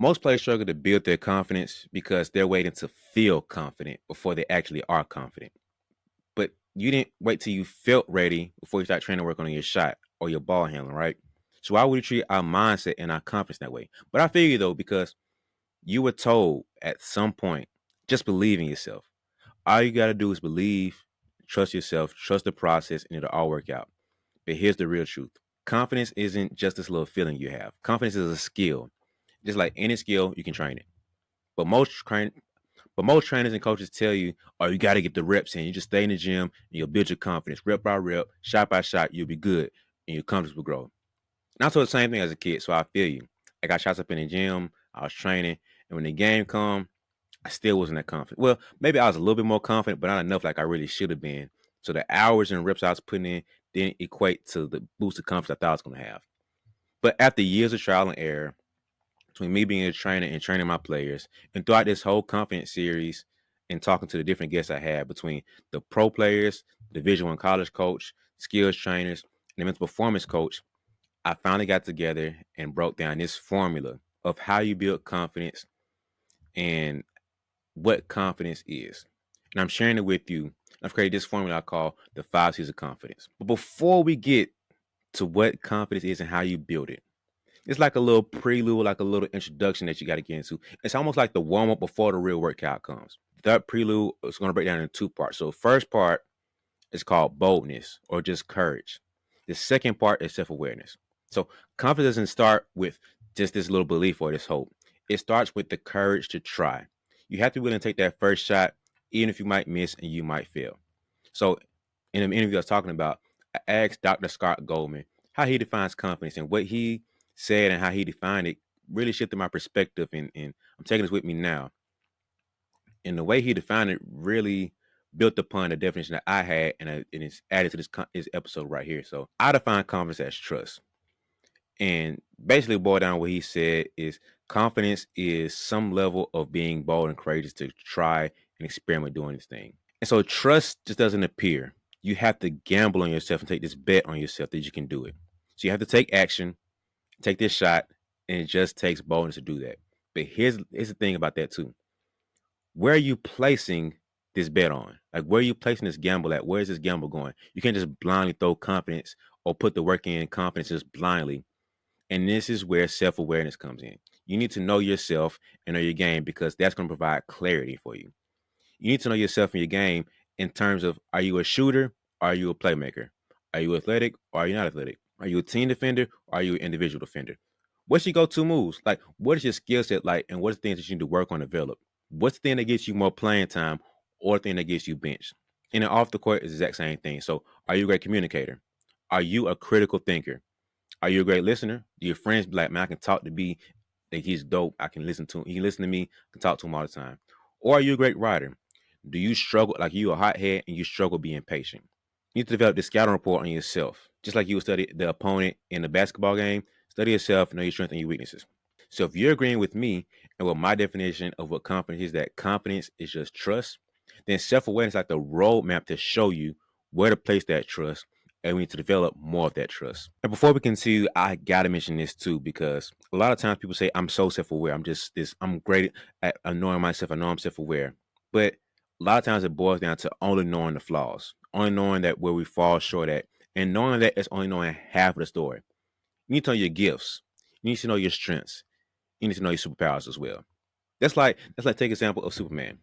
Most players struggle to build their confidence because they're waiting to feel confident before they actually are confident. But you didn't wait till you felt ready before you start training work on your shot or your ball handling, right? So why would we treat our mindset and our confidence that way? But I feel you though, because you were told at some point, just believe in yourself. All you gotta do is believe, trust yourself, trust the process, and it'll all work out. But here's the real truth. Confidence isn't just this little feeling you have. Confidence is a skill. Just like any skill, you can train it. But most trainers and coaches tell you, oh, you got to get the reps in. You just stay in the gym and you'll build your confidence. Rep by rep, shot by shot, you'll be good and your confidence will grow. And I told the same thing as a kid, so I feel you. I got shots up in the gym, I was training, and when the game come, I still wasn't that confident. Well, maybe I was a little bit more confident, but not enough like I really should have been. So the hours and reps I was putting in didn't equate to the boost of confidence I thought I was going to have. But after years of trial and error, between me being a trainer and training my players, and throughout this whole confidence series and talking to the different guests I had between the pro players, the Division One college coach, skills trainers, and the mental performance coach, I finally got together and broke down this formula of how you build confidence and what confidence is. And I'm sharing it with you. I've created this formula I call the 5 C's of confidence. But before we get to what confidence is and how you build it, it's like a little prelude, like a little introduction that you got to get into. It's almost like the warm up before the real workout comes. That prelude is going to break down into 2 parts. So, the first part is called boldness or just courage. The second part is self awareness. So, confidence doesn't start with just this little belief or this hope. It starts with the courage to try. You have to be willing to take that first shot, even if you might miss and you might fail. So, in an interview I was talking about, I asked Dr. Scott Goldman how he defines confidence, and what he said and how he defined it really shifted my perspective. And I'm taking this with me now. And the way he defined it really built upon the definition that I had, and it's added to this episode right here. So I define confidence as trust. And basically, boil down what he said is confidence is some level of being bold and courageous to try and experiment doing this thing. And so trust just doesn't appear. You have to gamble on yourself and take this bet on yourself that you can do it. So you have to take action, take this shot, and it just takes boldness to do that. But here's the thing about that too. Where are you placing this bet on? Like, where are you placing this gamble at? Where is this gamble going? You can't just blindly throw confidence or put the work in confidence just blindly. And this is where self-awareness comes in. You need to know yourself and know your game, because that's going to provide clarity for you. You need to know yourself and your game in terms of, are you a shooter? Or are you a playmaker? Are you athletic or are you not athletic? Are you a team defender or are you an individual defender? What's your go-to moves? Like, what is your skill set like, and what's the things that you need to work on, develop? What's the thing that gets you more playing time, or the thing that gets you benched? And then off the court is the exact same thing. So, are you a great communicator? Are you a critical thinker? Are you a great listener? Do your friends be like, man, I can talk to B, think he's dope. I can listen to him. He can listen to me. I can talk to him all the time. Or are you a great writer? Do you struggle, like you a hothead and you struggle being patient? You need to develop the scouting report on yourself. Just like you would study the opponent in the basketball game, study yourself, know your strengths and your weaknesses. So if you're agreeing with me and what my definition of what confidence is, that confidence is just trust, then self-awareness is like the roadmap to show you where to place that trust, and we need to develop more of that trust. And before we continue, I gotta mention this too, because a lot of times people say, I'm so self-aware. I'm great at knowing myself. I know I'm self-aware. But a lot of times it boils down to only knowing the flaws, only knowing that where we fall short at, and knowing that it's only knowing half of the story. You need to know your gifts. You need to know your strengths. You need to know your superpowers as well. That's like take example of Superman.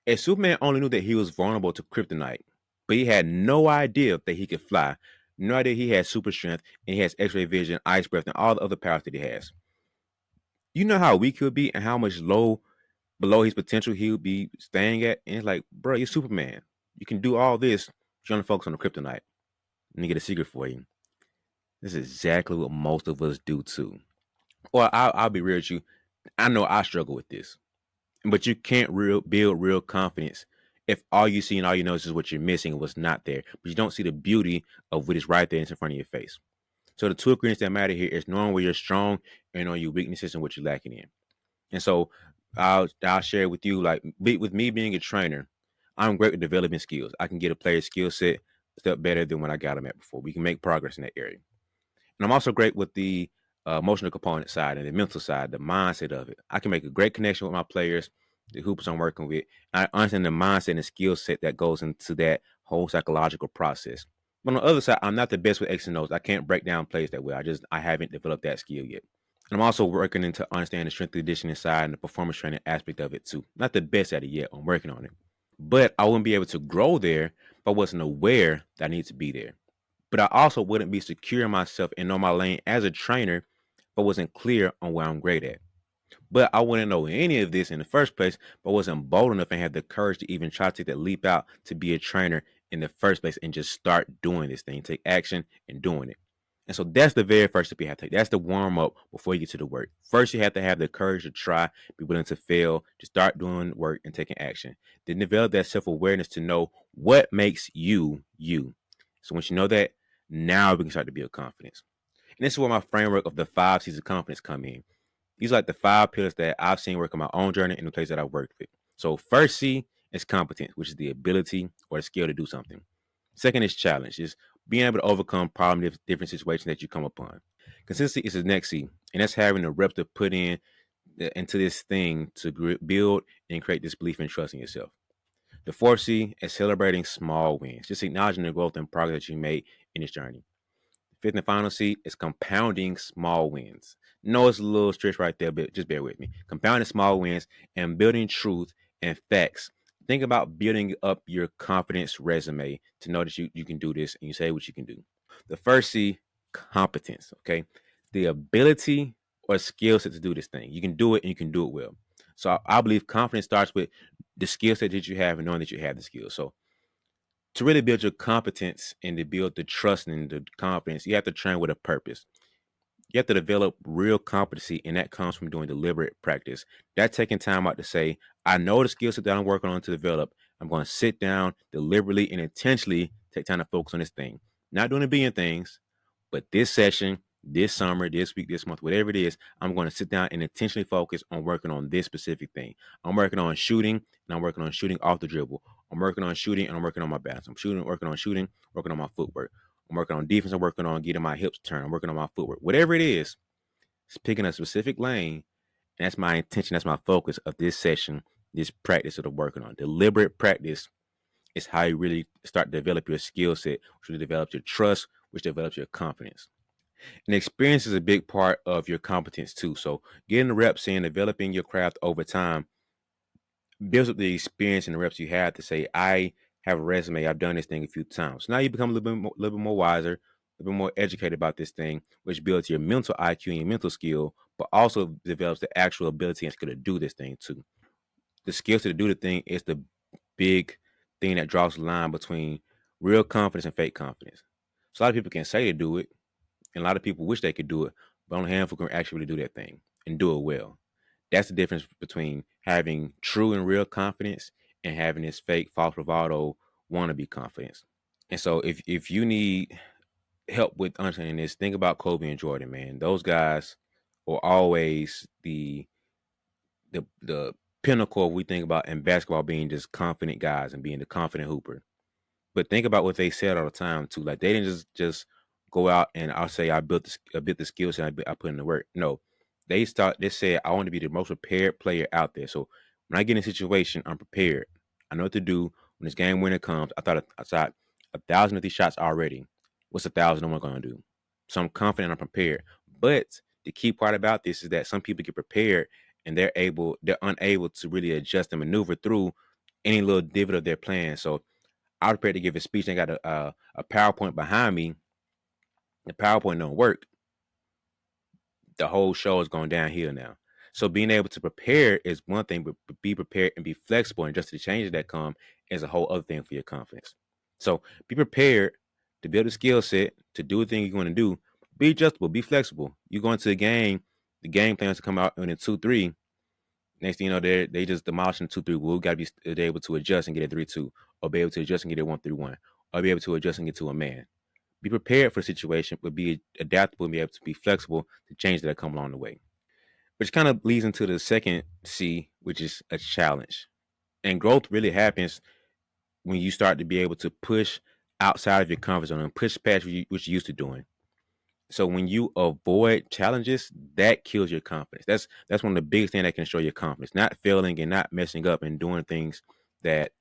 If Superman only knew that he was vulnerable to kryptonite, but he had no idea that he could fly, no idea he had super strength, and he has X-ray vision, ice breath, and all the other powers that he has. You know how weak he'll be and how much low below his potential he'll be staying at. And it's like, bro, you're Superman. You can do all this. You're gonna focus on the kryptonite. Let me get a secret for you. This is exactly what most of us do too. Or I'll be real with you. I know I struggle with this. But you can't build real confidence if all you see and all you know is what you're missing and what's not there. But you don't see the beauty of what is right there in front of your face. So the 2 ingredients that matter here is knowing where you're strong and knowing your weaknesses and what you're lacking in. And so I'll share with you, like, with me being a trainer, I'm great with developing skills. I can get a player's skill set a step better than when I got them at before. We can make progress in that area. And I'm also great with the emotional component side and the mental side, the mindset of it. I can make a great connection with my players, the hoopers I'm working with. I understand the mindset and the skill set that goes into that whole psychological process. But on the other side, I'm not the best with X and O's. I can't break down plays that well. I haven't developed that skill yet. And I'm also working into understanding the strength and conditioning side and the performance training aspect of it too. Not the best at it yet. I'm working on it. But I wouldn't be able to grow there if I wasn't aware that I need to be there. But I also wouldn't be secure in myself and know my lane as a trainer if I wasn't clear on where I'm great at. But I wouldn't know any of this in the first place if I wasn't bold enough and had the courage to even try to take that leap out to be a trainer in the first place and just start doing this thing, take action and doing it. And so that's the very first step you have to take. That's the warm up before you get to the work. First, you have to have the courage to try, be willing to fail, to start doing work and taking action. Then develop that self awareness to know what makes you you. So once you know that, now we can start to build confidence. And this is where my framework of the 5 C's of confidence come in. These are like the 5 pillars that I've seen work on my own journey and the place that I've worked with. So first C is competence, which is the ability or the skill to do something. Second is challenge, is being able to overcome problems, different situations that you come upon. Consistency is the next C, and that's having the reps to put in into this thing to build and create this belief and trust in yourself. The fourth C is celebrating small wins, just acknowledging the growth and progress that you made in this journey. Fifth and final C is compounding small wins. No, it's a little stretch right there, but just bear with me. Compounding small wins and building truth and facts. Think about building up your confidence resume to know that you can do this and you say what you can do. The first C, competence, okay? The ability or skill set to do this thing. You can do it and you can do it well. So I believe confidence starts with the skill set that you have and knowing that you have the skills. So to really build your competence and to build the trust and the confidence, you have to train with a purpose. You have to develop real competency, and that comes from doing deliberate practice. That's taking time out to say, I know the skill set that I'm working on to develop. I'm going to sit down deliberately and intentionally take time to focus on this thing. Not doing a billion things, but this session, this summer, this week, this month, whatever it is, I'm going to sit down and intentionally focus on working on this specific thing. I'm working on shooting, and I'm working on shooting off the dribble. I'm working on shooting, and I'm working on my balance. I'm working on shooting, working on my footwork. I'm working on defense. I'm working on getting my hips turned. I'm working on my footwork. Whatever it is, it's picking a specific lane. And that's my intention. That's my focus of this session, this practice that I'm working on. Deliberate practice is how you really start to develop your skill set, which will develop your trust, which develops your confidence. And experience is a big part of your competence too. So getting the reps in, developing your craft over time builds up the experience and the reps you have to say, I have a resume. I've done this thing a few times. So now you become a little bit more wiser, a little bit more educated about this thing, which builds your mental IQ and your mental skill, but also develops the actual ability and skill to do this thing too. The skills to do the thing is the big thing that draws the line between real confidence and fake confidence. So a lot of people can say they do it, and a lot of people wish they could do it, but only a handful can actually really do that thing and do it well. That's the difference between having true and real confidence and having this fake, false bravado, wannabe confidence. And so, if you need help with understanding this, think about Kobe and Jordan, man. Those guys are always the pinnacle we think about in basketball being just confident guys and being the confident hooper. But think about what they said all the time too. Like they didn't just go out and I'll say I built the skill set I put in the work. No, they said I want to be the most prepared player out there. So when I get in a situation, I'm prepared. I know what to do when this game winner comes. I shot 1,000 of these shots already. What's 1,000 I'm gonna do? So I'm confident I'm prepared. But the key part about this is that some people get prepared and they're unable to really adjust and maneuver through any little divot of their plan. So I was prepared to give a speech and got a PowerPoint behind me. The PowerPoint don't work. The whole show is going downhill now. So being able to prepare is one thing, but be prepared and be flexible and just the changes that come is a whole other thing for your confidence. So be prepared to build a skill set to do the thing you're going to do. Be adjustable, be flexible. You go into the game plans to come out in a 2-3. Next thing you know, they just demolishing 2-3. Well, we got to be able to adjust and get a 3-2, or be able to adjust and get a 1-3-1, or be able to adjust and get to a man. Be prepared for the situation, but be adaptable and be able to be flexible to change that come along the way. Which kind of leads into the second C, which is a challenge. And growth really happens when you start to be able to push outside of your comfort zone and push past what you're used to doing. So when you avoid challenges, that kills your confidence. That's one of the biggest things that can destroy your confidence. Not failing and not messing up and doing things that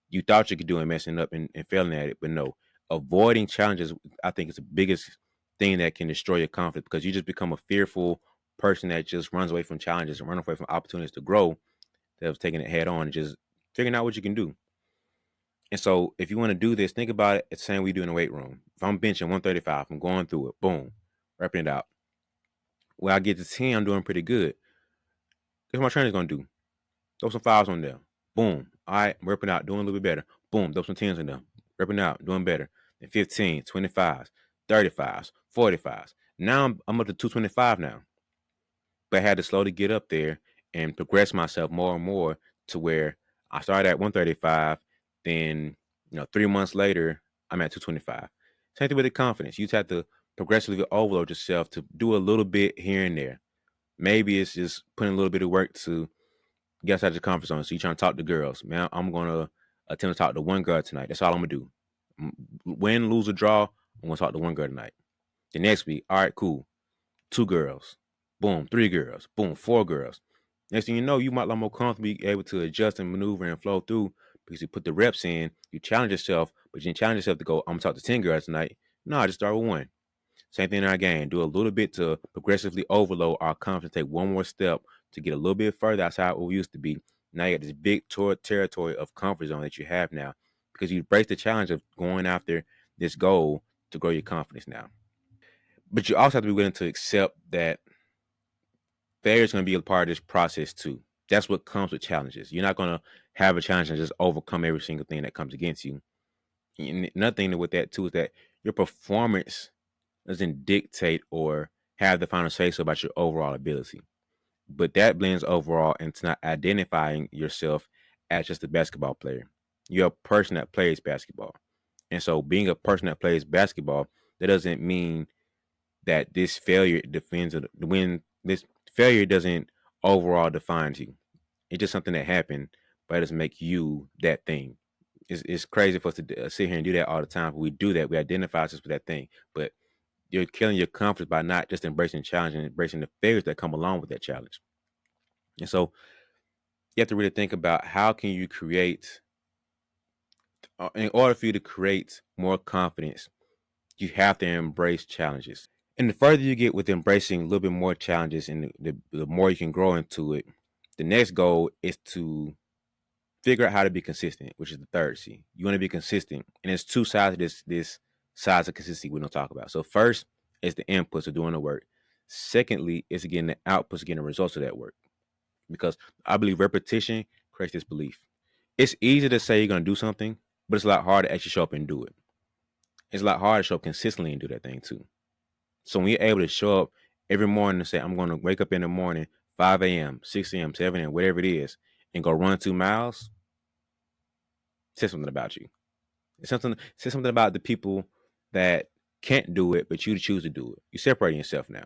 you thought you could do and messing up and failing at it. But no, avoiding challenges, I think, is the biggest thing that can destroy your confidence because you just become a fearful person that just runs away from challenges and runs away from opportunities to grow, that was taking it head on and just figuring out what you can do. And so if you want to do this, think about it. It's the same we do in the weight room. If I'm benching 135, I'm going through it, boom, wrapping it out. When I get to 10, I'm doing pretty good. Guess what my trainer's gonna do? Throw some fives on there. Boom. All right, I'm ripping out, doing a little bit better. Boom, throw some tens in there. Ripping out, doing better. Then 15, 25s, 35s, 45s. Now I'm up to 225 now. But I had to slowly get up there and progress myself more and more to where I started at 135. Then, 3 months later, I'm at 225. Same thing with the confidence. You just have to progressively overload yourself to do a little bit here and there. Maybe it's just putting a little bit of work to get outside your comfort zone. So you're trying to talk to girls. Man, I'm going to attempt to talk to one girl tonight. That's all I'm going to do. Win, lose, or draw, I'm going to talk to one girl tonight. The next week, all right, cool. Two girls. Boom, three girls. Boom, four girls. Next thing you know, you might be more comfortable, be able to adjust and maneuver and flow through because you put the reps in, you challenge yourself, but you didn't challenge yourself to go, I'm going to talk to 10 girls tonight. No, I just start with one. Same thing in our game. Do a little bit to progressively overload our confidence. Take one more step to get a little bit further outside what we used to be. Now you got this big territory of comfort zone that you have now because you embrace the challenge of going after this goal to grow your confidence now. But you also have to be willing to accept that failure is going to be a part of this process too. That's what comes with challenges. You're not going to have a challenge and just overcome every single thing that comes against you. And another thing with that too is that your performance doesn't dictate or have the final say so about your overall ability. But that blends overall into not identifying yourself as just a basketball player. You're a person that plays basketball. And so being a person that plays basketball, that doesn't mean that this failure defends when this failure doesn't overall define you. It's just something that happened, but it doesn't make you that thing. It's crazy for us to sit here and do that all the time. But we do that. We identify us with that thing. But you're killing your confidence by not just embracing the challenge and embracing the failures that come along with that challenge. And so you have to really think about how can you create, in order for you to create more confidence, you have to embrace challenges. And the further you get with embracing a little bit more challenges and the more you can grow into it, the next goal is to figure out how to be consistent, which is the third C. You want to be consistent. And there's two sides of this sides of consistency we don't talk about. So first is the inputs of doing the work. Secondly, is getting the outputs, getting the results of that work. Because I believe repetition creates this belief. It's easy to say you're gonna do something, but it's a lot harder to actually show up and do it. It's a lot harder to show up consistently and do that thing too. So when you're able to show up every morning and say, I'm gonna wake up in the morning, 5 a.m., 6 a.m., 7 a.m., whatever it is, and go run 2 miles, says something about you. It says something about the people that can't do it, but you choose to do it. You're separating yourself now.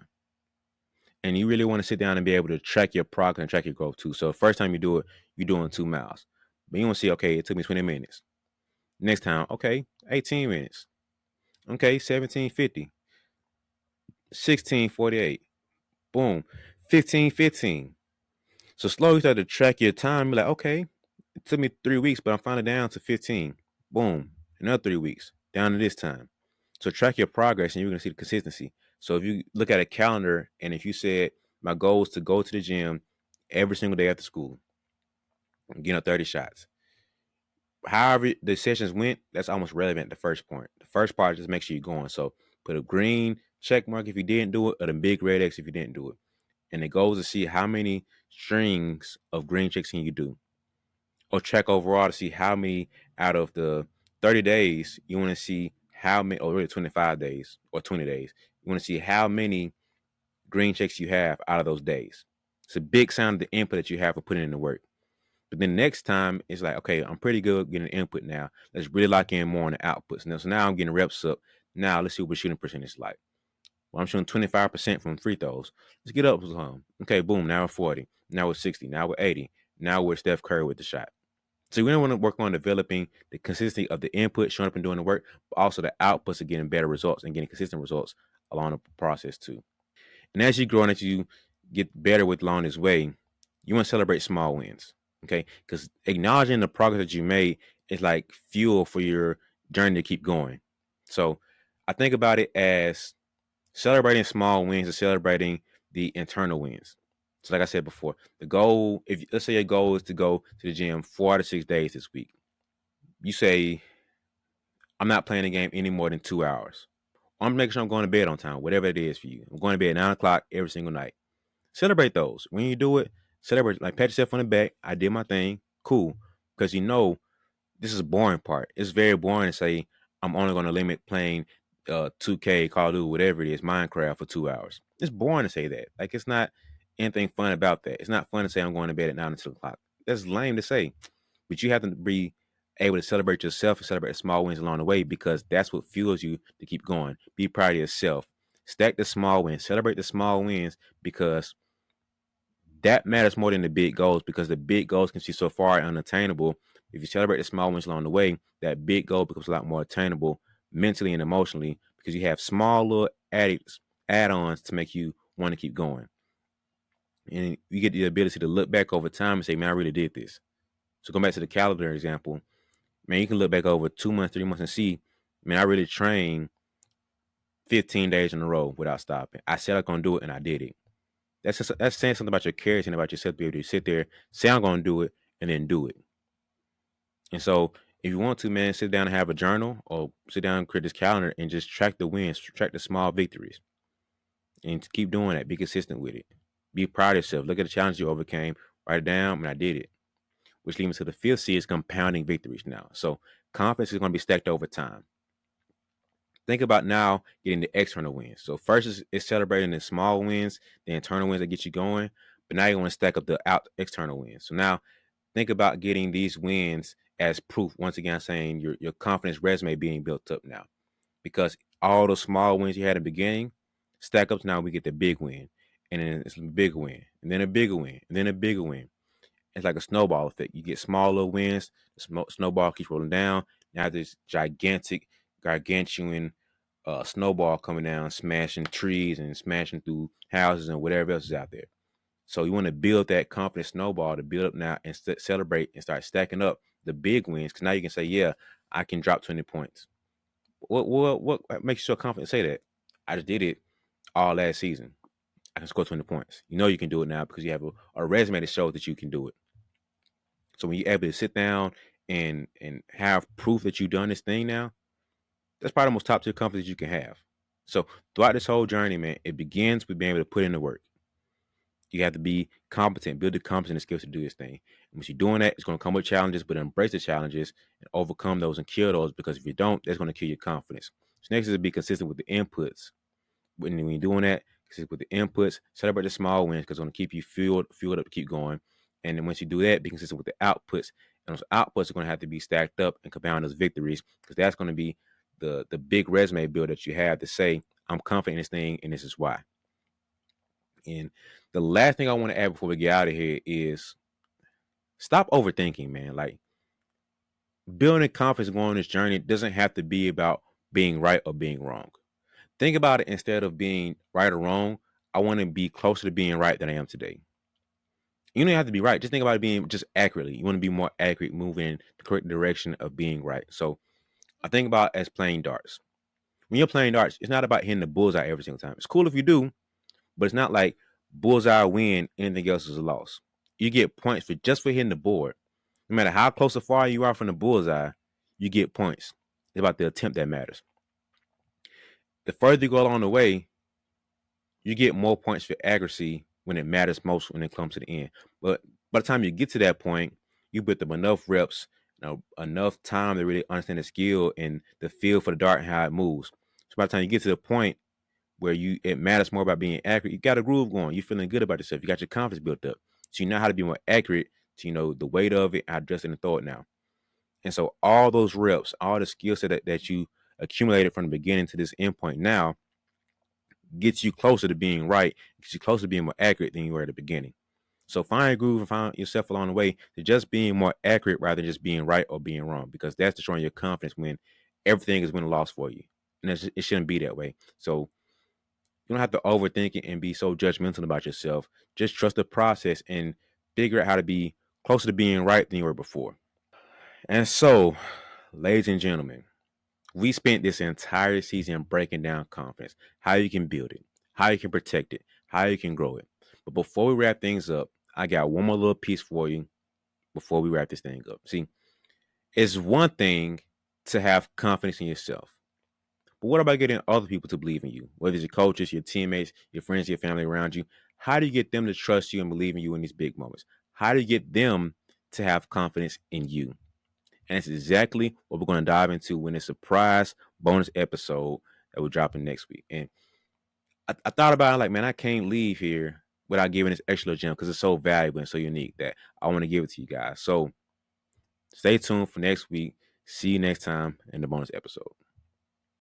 And you really want to sit down and be able to track your progress and track your growth too. So the first time you do it, you're doing 2 miles. But you want to see, okay, it took me 20 minutes. Next time, okay, 18 minutes. Okay, 17:50, 16:48. Boom. 15:15. So slowly start to track your time. Be like, okay, it took me 3 weeks, but I'm finally down to 15. Boom. Another 3 weeks, down to this time. So track your progress and you're gonna see the consistency. So if you look at a calendar and if you said my goal is to go to the gym every single day after school, getting up 30 shots. However the sessions went, that's almost relevant. The first point. The first part is just make sure you're going. So put a green check mark if you didn't do it, or the big red X if you didn't do it. And the goal is to see how many strings of green checks can you do. Or track overall to see how many out of the 30 days you want to see how many, or really 25 days or 20 days. You want to see how many green checks you have out of those days. It's a big sign of the input that you have for putting in the work. But then next time it's like, okay, I'm pretty good getting input now. Let's really lock in more on the outputs. Now, so now I'm getting reps up. Now let's see what the shooting percentage is like. Well, I'm shooting 25% from free throws. Let's get up some. Okay, boom. Now we're 40. Now we're 60. Now we're 80. Now we're Steph Curry with the shot. So we don't want to work on developing the consistency of the input, showing up and doing the work, but also the outputs of getting better results and getting consistent results along the process too. And as you grow and as you get better with along this way, you want to celebrate small wins. Okay. Because acknowledging the progress that you made is like fuel for your journey to keep going. So I think about it as celebrating small wins and celebrating the internal wins. So like I said before, the goal, if let's say your goal is to go to the gym 4 to 6 days this week, you say, I'm not playing the game any more than 2 hours. I'm making sure I'm going to bed on time, whatever it is for you. I'm going to bed at 9 o'clock every single night. Celebrate those. When you do it, celebrate. Like pat yourself on the back. I did my thing. Cool. Because you know this is the boring part. It's very boring to say I'm only going to limit playing 2K, Call of Duty, whatever it is, Minecraft for 2 hours. It's boring to say that. Like it's not anything fun about that. It's not fun to say I'm going to bed at 9 o'clock. That's lame to say. But you have to be able to celebrate yourself and celebrate the small wins along the way because that's what fuels you to keep going. Be proud of yourself. Stack the small wins. Celebrate the small wins because that matters more than the big goals because the big goals can seem so far unattainable. If you celebrate the small wins along the way, that big goal becomes a lot more attainable mentally and emotionally because you have small little add-ons to make you want to keep going. And you get the ability to look back over time and say, man, I really did this. So going back to the calendar example, man, you can look back over 2 months, 3 months and see, man, I really trained 15 days in a row without stopping. I said I was going to do it and I did it. That's saying something about your character and about yourself to be able to sit there, say I'm going to do it, and then do it. And so, if you want to, man, sit down and have a journal, or sit down and create this calendar and just track the wins, track the small victories, and keep doing that. Be consistent with it. Be proud of yourself. Look at the challenge you overcame. Write it down, and I did it. Which leads me to the fifth C is compounding victories now. So confidence is going to be stacked over time. Think about now getting the external wins. So first is celebrating the small wins, the internal wins that get you going. But now you want to stack up the external wins. So now think about getting these wins as proof. Once again, saying your confidence resume being built up now, because all the small wins you had in the beginning stack up. Now we get the big win, and then it's a big win, and then a bigger win, and then a bigger win. It's like a snowball effect. You get smaller wins, the snowball keeps rolling down. Now this gigantic, gargantuan snowball coming down, smashing trees and smashing through houses and whatever else is out there. So you want to build that confident snowball to build up now and celebrate and start stacking up the big wins. Because now you can say, yeah, I can drop 20 points. What makes you so confident to say that? I just did it all last season. I can score 20 points. You know you can do it now because you have a resume that shows that you can do it. So when you're able to sit down and have proof that you've done this thing now, that's probably the most top tier confidence you can have. So throughout this whole journey, man, it begins with being able to put in the work. You have to be competent, build the competence and the skills to do this thing. And once you're doing that, it's going to come with challenges, but embrace the challenges and overcome those and kill those because if you don't, that's going to kill your confidence. So next is to be consistent with the inputs. When you're doing that, consistent with the inputs, celebrate the small wins because it's going to keep you fueled up to keep going. And then once you do that, be consistent with the outputs. And those outputs are going to have to be stacked up and compound those victories because that's going to be the big resume build that you have to say, I'm confident in this thing and this is why. And the last thing I want to add before we get out of here is stop overthinking, man. Like building confidence going on this journey doesn't have to be about being right or being wrong. Think about it instead of being right or wrong. I want to be closer to being right than I am today. You don't have to be right. Just think about it being just accurately. You want to be more accurate, moving in the correct direction of being right. So I think about it as playing darts. When you're playing darts, it's not about hitting the bullseye every single time. It's cool if you do, but it's not like bullseye win, anything else is a loss. You get points for just for hitting the board. No matter how close or far you are from the bullseye, you get points. It's about the attempt that matters. The further you go along the way, you get more points for accuracy when it matters most when it comes to the end. But by the time you get to that point, you built up enough reps, enough time to really understand the skill and the feel for the dart and how it moves. So by the time you get to the point where it matters more about being accurate, you got a groove going. You're feeling good about yourself. You got your confidence built up. So you know how to be more accurate to the weight of it, how to adjust it and throw it now. And so all those reps, all the skill set that you accumulated from the beginning to this endpoint now gets you closer to being right, gets you closer to being more accurate than you were at the beginning. So find a groove and find yourself along the way to just being more accurate rather than just being right or being wrong, because that's destroying your confidence when everything is win or loss for you. And it shouldn't be that way. So You don't have to overthink it and be so judgmental about yourself. Just trust the process and figure out how to be closer to being right than you were before. And so, ladies and gentlemen, we spent this entire season breaking down confidence, how you can build it, how you can protect it, how you can grow it. But before we wrap things up, I got one more little piece for you before we wrap this thing up. See, it's one thing to have confidence in yourself. But what about getting other people to believe in you? Whether it's your coaches, your teammates, your friends, your family around you. How do you get them to trust you and believe in you in these big moments? How do you get them to have confidence in you? And it's exactly what we're going to dive into in a surprise bonus episode that we're dropping next week. And I thought about it like, man, I can't leave here without giving this extra gem because it's so valuable and so unique that I want to give it to you guys. So stay tuned for next week. See you next time in the bonus episode.